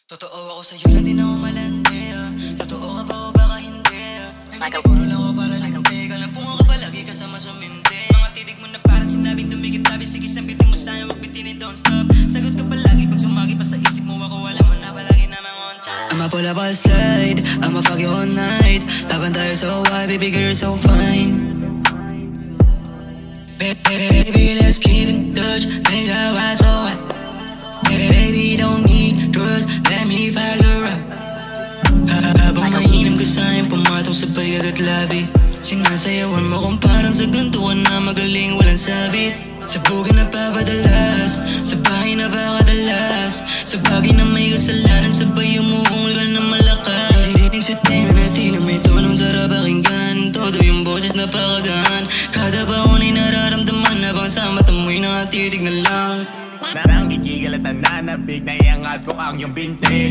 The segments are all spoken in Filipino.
Totoo ako sa'yo lang din ako malandi Totoo ka ba o baka hindi Nagpapuro lang ako para lindi Kalampungan ka palagi kasama sumindi Mga titig mo na parang sinabing dumikit labi Sige sambitin mo sa'yo wag bitinin don't stop Sagot ka palagi pag sumagi pa sa isip mo Ako alam mo na palagi namang on top I'ma pull up, I'll slide I'ma fuck you all night Laban tayo so wide, baby girl you're so fine Baby let's keep in touch Make our eyes so wide Baby don't need drugs, let me fire up Habang mainam ka sa'yo, pumatong sa payag at labi Sinasayawan mo kung parang sa gantuan na magaling walang sabit Sa bugin na papadalas, sa bahay na pakadalas Sa bagay na may kasalanan, sabay umuungol ka na malakas Dinig sa tenga na tila may tonong sarap pakinggan Todo yung boses na pakagaan Kada baon ay nararamdaman habang sa mata mo'y nakatitig na lang Narang gigigil at nananabig Naiangat ko ang iyong binti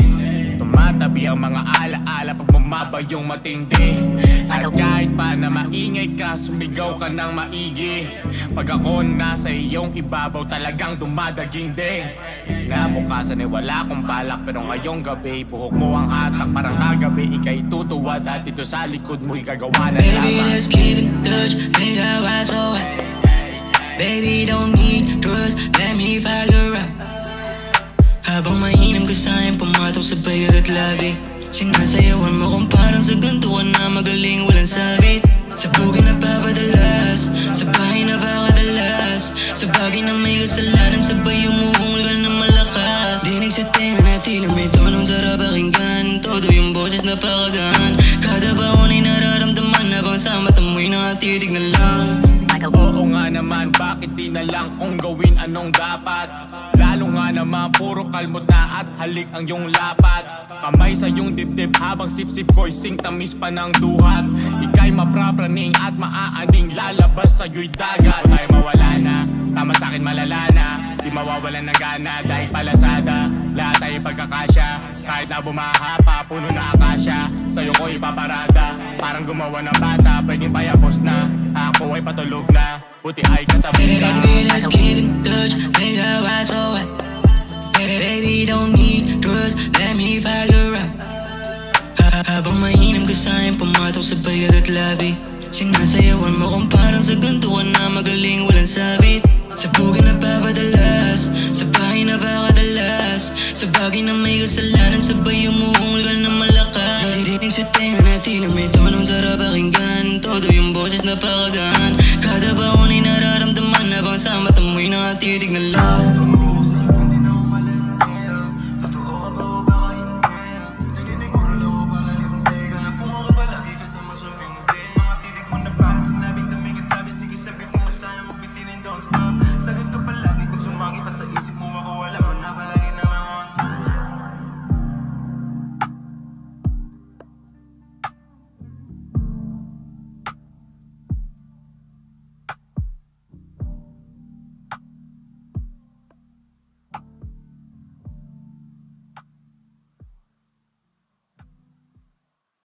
Tumatabi ang mga alaala Pag bumaba yung matindi At kahit pa na maingay ka Sumigaw ka ng maigi Pag ako nasa iyong ibabaw Talagang dumadaging ding Nabukasan ay wala akong balak Pero ngayong gabi buhok mo ang hatak Parang kagabi ika'y tutuwad At ito sa likod mo'y gagawa na lamang Baby let's keep in touch Make our eyes so wide Baby don't need drugs, let me fire up Habang mainam ka sa'yo, pumatong sa payag at labi Sinasayawan mo kung parang sa gantuan na magaling walang sabit Sa bugin na papadalas, sa bahay na pakadalas Sa bagay na may kasalanan, sabay umuungol ka na malakas Dinig sa tenga na tila may tonong sarap pakinggan Todo yung boses na pakagaan Kada baon ay nararamdaman habang sa mata mo'y nakatitig na lang Oo nga naman, bakit di na lang kung gawin anong dapat Lalo nga naman, puro kalmot na at halik ang iyong lapat Kamay sa iyong dibdib habang sip-sip ko'y singtamis pa ng duhat Ika'y maprapraning at maaaning lalabas sa'yo'y dagat Ay mawala na, tama sa'kin malala na Di mawawalan ng gana dahil palasada Lahat ay pagkakasya, kahit na bumaha pa puno na akasya Sa'yo ko ipaparada, parang gumawa ng bata Pwedeng payapos na, ako ay patulog na Buti ay katabi ka Baby let's keep in touch, make our eyes so wide Baby don't need drugs, let me fire up Habang mainam ka sa'yo, pumatong sa payag at labi Sinasayawan mo kung parang sa gantuan na magaling walang sabit Sa bugin na papadalas, sa bahay na pakadalas Sa bagay na may kasalanan, sabay umuungol ka na malakas Dinig sa tenga na tila may tonong sarap pakinggan Todo yung boses na pakagaan Kada baon ay nararamdaman habang sa mata mo'y nakatitig na lang